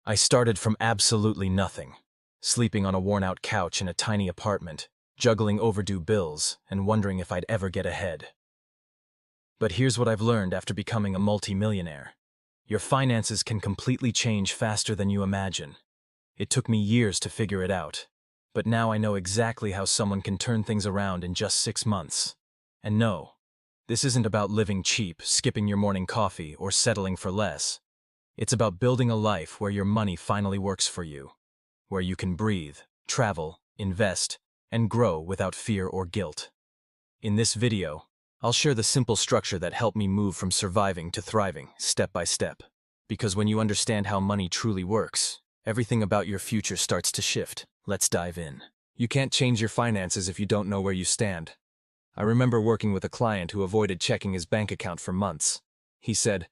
I started from absolutely nothing, sleeping on a worn-out couch in a tiny apartment, juggling overdue bills, and wondering if I'd ever get ahead. But here's what I've learned after becoming a multi-millionaire. Your finances can completely change faster than you imagine. It took me years to figure it out, but now I know exactly how someone can turn things around in just 6 months. And no, this isn't about living cheap, skipping your morning coffee, or settling for less. It's about building a life where your money finally works for you, where you can breathe, travel, invest, and grow without fear or guilt. In this video, I'll share the simple structure that helped me move from surviving to thriving, step by step. Because when you understand how money truly works, everything about your future starts to shift. Let's dive in. You can't change your finances if you don't know where you stand. I remember working with a client who avoided checking his bank account for months. He said,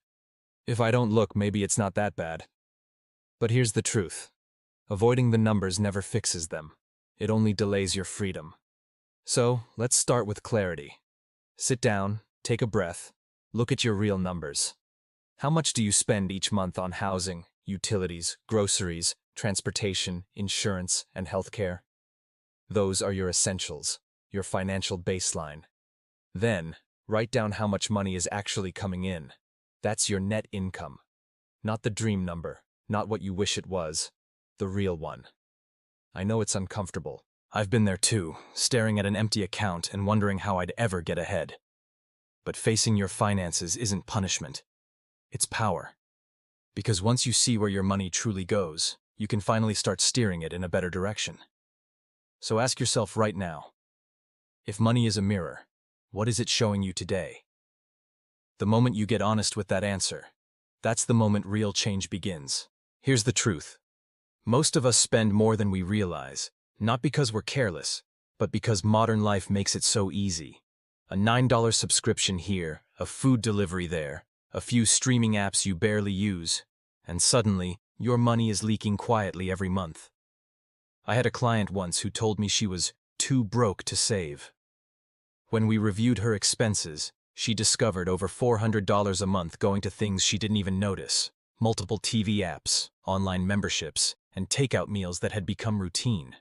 "If I don't look, maybe it's not that bad." But here's the truth. Avoiding the numbers never fixes them. It only delays your freedom. So, let's start with clarity. Sit down, take a breath, look at your real numbers. How much do you spend each month on housing, utilities, groceries, transportation, insurance, and healthcare? Those are your essentials, your financial baseline. Then, write down how much money is actually coming in. That's your net income. Not the dream number, not what you wish it was, the real one. I know it's uncomfortable. I've been there too, staring at an empty account and wondering how I'd ever get ahead. But facing your finances isn't punishment. It's power. Because once you see where your money truly goes, you can finally start steering it in a better direction. So ask yourself right now, if money is a mirror, what is it showing you today? The moment you get honest with that answer, that's the moment real change begins. Here's the truth. Most of us spend more than we realize, not because we're careless, but because modern life makes it so easy. A $9 subscription here, a food delivery there, a few streaming apps you barely use, and suddenly, your money is leaking quietly every month. I had a client once who told me she was too broke to save. When we reviewed her expenses, she discovered over $400 a month going to things she didn't even notice. Multiple TV apps, online memberships, and takeout meals that had become routine.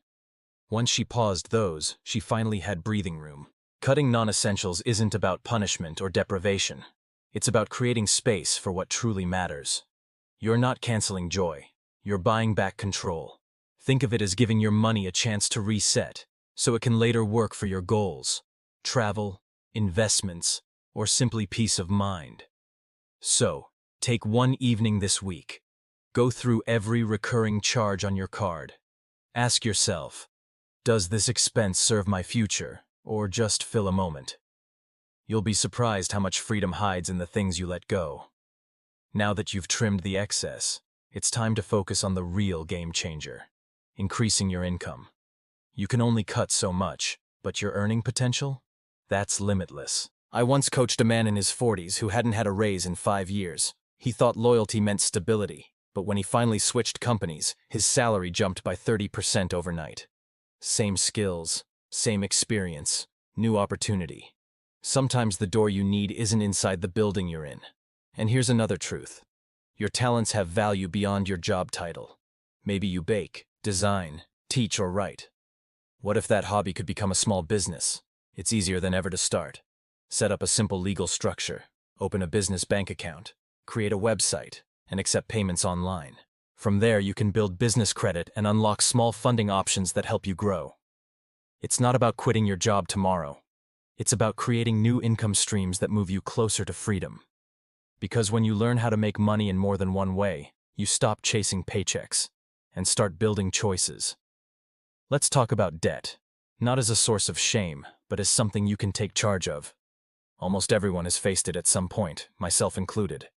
Once she paused those, she finally had breathing room. Cutting non-essentials isn't about punishment or deprivation. It's about creating space for what truly matters. You're not canceling joy. You're buying back control. Think of it as giving your money a chance to reset, so it can later work for your goals, travel, investments, or simply peace of mind. So, take one evening this week. Go through every recurring charge on your card. Ask yourself, does this expense serve my future, or just fill a moment? You'll be surprised how much freedom hides in the things you let go. Now that you've trimmed the excess, it's time to focus on the real game changer, increasing your income. You can only cut so much, but your earning potential? That's limitless. I once coached a man in his 40s who hadn't had a raise in 5 years. He thought loyalty meant stability, but when he finally switched companies, his salary jumped by 30% overnight. Same skills, same experience, new opportunity. Sometimes the door you need isn't inside the building you're in. And here's another truth. Your talents have value beyond your job title. Maybe you bake, design, teach, or write. What if that hobby could become a small business? It's easier than ever to start. Set up a simple legal structure, open a business bank account, create a website, and accept payments online. From there, you can build business credit and unlock small funding options that help you grow. It's not about quitting your job tomorrow. It's about creating new income streams that move you closer to freedom. Because when you learn how to make money in more than one way, you stop chasing paychecks and start building choices. Let's talk about debt, not as a source of shame, but as something you can take charge of. Almost everyone has faced it at some point, myself included.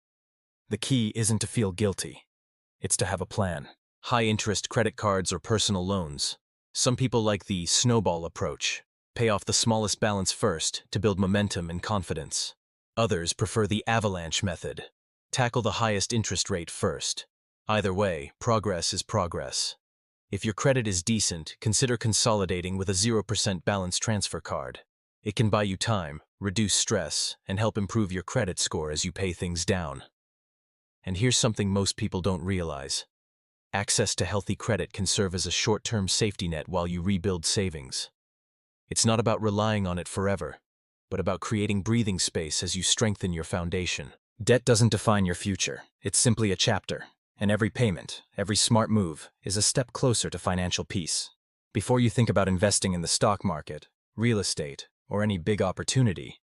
The key isn't to feel guilty. It's to have a plan. High-interest credit cards or personal loans. Some people like the snowball approach. Pay off the smallest balance first to build momentum and confidence. Others prefer the avalanche method. Tackle the highest interest rate first. Either way, progress is progress. If your credit is decent, consider consolidating with a 0% balance transfer card. It can buy you time, reduce stress, and help improve your credit score as you pay things down. And here's something most people don't realize. Access to healthy credit can serve as a short-term safety net while you rebuild savings. It's not about relying on it forever, but about creating breathing space as you strengthen your foundation. Debt doesn't define your future. It's simply a chapter, and every payment, every smart move, is a step closer to financial peace. Before you think about investing in the stock market, real estate, or any big opportunity,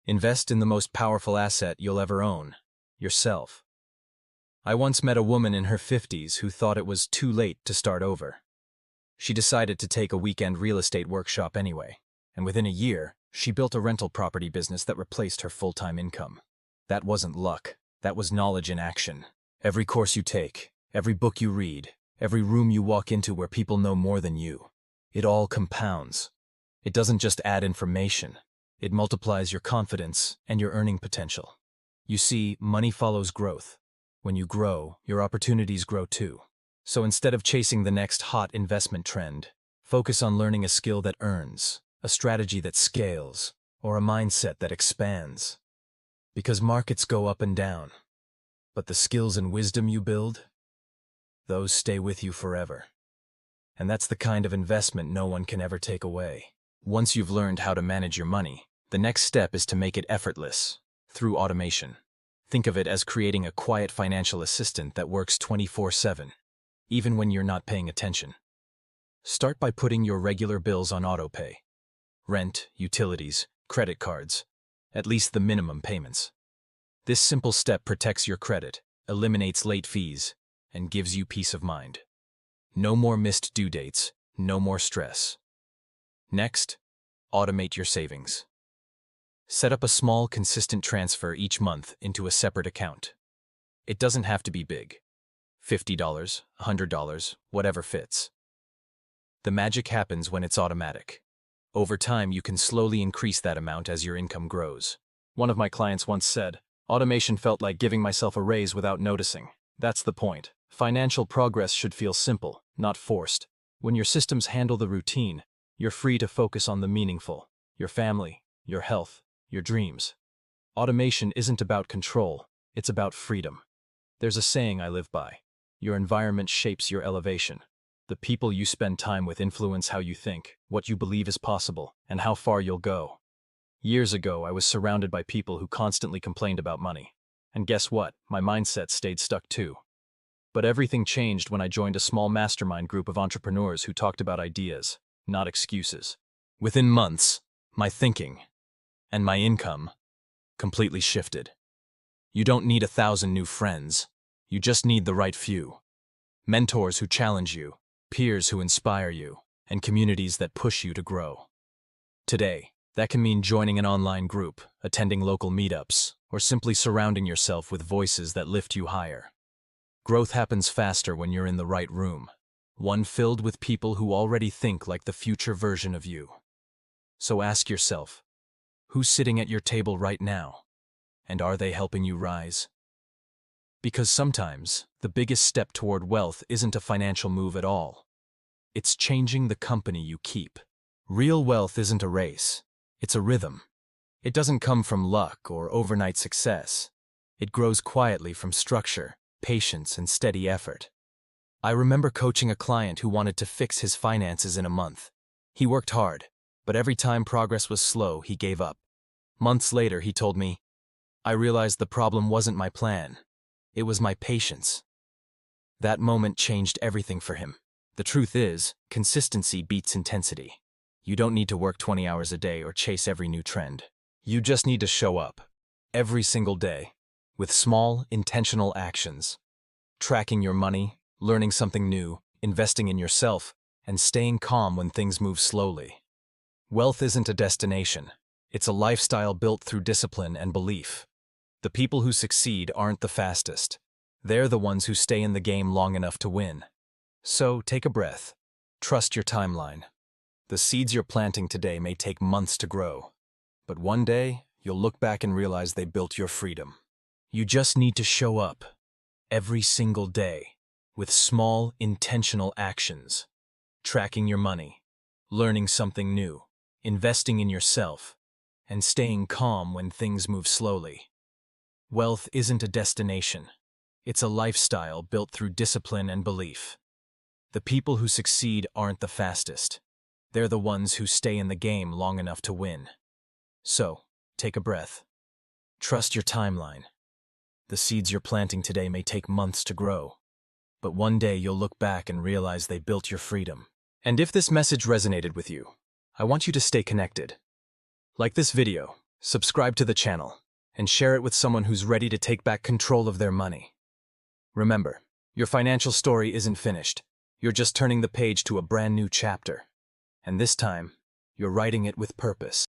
invest in the most powerful asset you'll ever own: yourself. I once met a woman in her 50s who thought it was too late to start over. She decided to take a weekend real estate workshop anyway, and within a year, she built a rental property business that replaced her full-time income. That wasn't luck. That was knowledge in action. Every course you take, every book you read, every room you walk into where people know more than you, it all compounds. It doesn't just add information. It multiplies your confidence and your earning potential. You see, money follows growth. When you grow, your opportunities grow too. So instead of chasing the next hot investment trend, focus on learning a skill that earns, a strategy that scales, or a mindset that expands. Because markets go up and down, but the skills and wisdom you build, those stay with you forever. And that's the kind of investment no one can ever take away. Once you've learned how to manage your money, the next step is to make it effortless, through automation. Think of it as creating a quiet financial assistant that works 24/7, even when you're not paying attention. Start by putting your regular bills on autopay. Rent, utilities, credit cards, at least the minimum payments. This simple step protects your credit, eliminates late fees, and gives you peace of mind. No more missed due dates, no more stress. Next, automate your savings. Set up a small, consistent transfer each month into a separate account. It doesn't have to be big. $50, $100, whatever fits. The magic happens when it's automatic. Over time, you can slowly increase that amount as your income grows. One of my clients once said, "Automation felt like giving myself a raise without noticing." That's the point. Financial progress should feel simple, not forced. When your systems handle the routine, you're free to focus on the meaningful: your family, your health, your dreams. Automation isn't about control, it's about freedom. There's a saying I live by: your environment shapes your elevation. The people you spend time with influence how you think, what you believe is possible, and how far you'll go. Years ago, I was surrounded by people who constantly complained about money. And guess what? My mindset stayed stuck too. But everything changed when I joined a small mastermind group of entrepreneurs who talked about ideas, not excuses. Within months, my thinking and my income completely shifted. You don't need 1,000 new friends. You just need the right few. Mentors who challenge you, peers who inspire you, and communities that push you to grow. Today, that can mean joining an online group, attending local meetups, or simply surrounding yourself with voices that lift you higher. Growth happens faster when you're in the right room, one filled with people who already think like the future version of you. So ask yourself, who's sitting at your table right now? And are they helping you rise? Because sometimes, the biggest step toward wealth isn't a financial move at all. It's changing the company you keep. Real wealth isn't a race. It's a rhythm. It doesn't come from luck or overnight success. It grows quietly from structure, patience, and steady effort. I remember coaching a client who wanted to fix his finances in a month. He worked hard, but every time progress was slow, he gave up. Months later, he told me, "I realized the problem wasn't my plan. It was my patience." That moment changed everything for him. The truth is, consistency beats intensity. You don't need to work 20 hours a day or chase every new trend. You just need to show up, every single day, with small, intentional actions. Tracking your money, learning something new, investing in yourself, and staying calm when things move slowly. Wealth isn't a destination. It's a lifestyle built through discipline and belief. The people who succeed aren't the fastest. They're the ones who stay in the game long enough to win. So take a breath. Trust your timeline. The seeds you're planting today may take months to grow, but one day you'll look back and realize they built your freedom. You just need to show up every single day with small, intentional actions. Tracking your money, learning something new, investing in yourself, and staying calm when things move slowly. Wealth isn't a destination. It's a lifestyle built through discipline and belief. The people who succeed aren't the fastest. They're the ones who stay in the game long enough to win. So, take a breath. Trust your timeline. The seeds you're planting today may take months to grow, but one day you'll look back and realize they built your freedom. And if this message resonated with you, I want you to stay connected. Like this video, subscribe to the channel, and share it with someone who's ready to take back control of their money. Remember, your financial story isn't finished. You're just turning the page to a brand new chapter. And this time, you're writing it with purpose.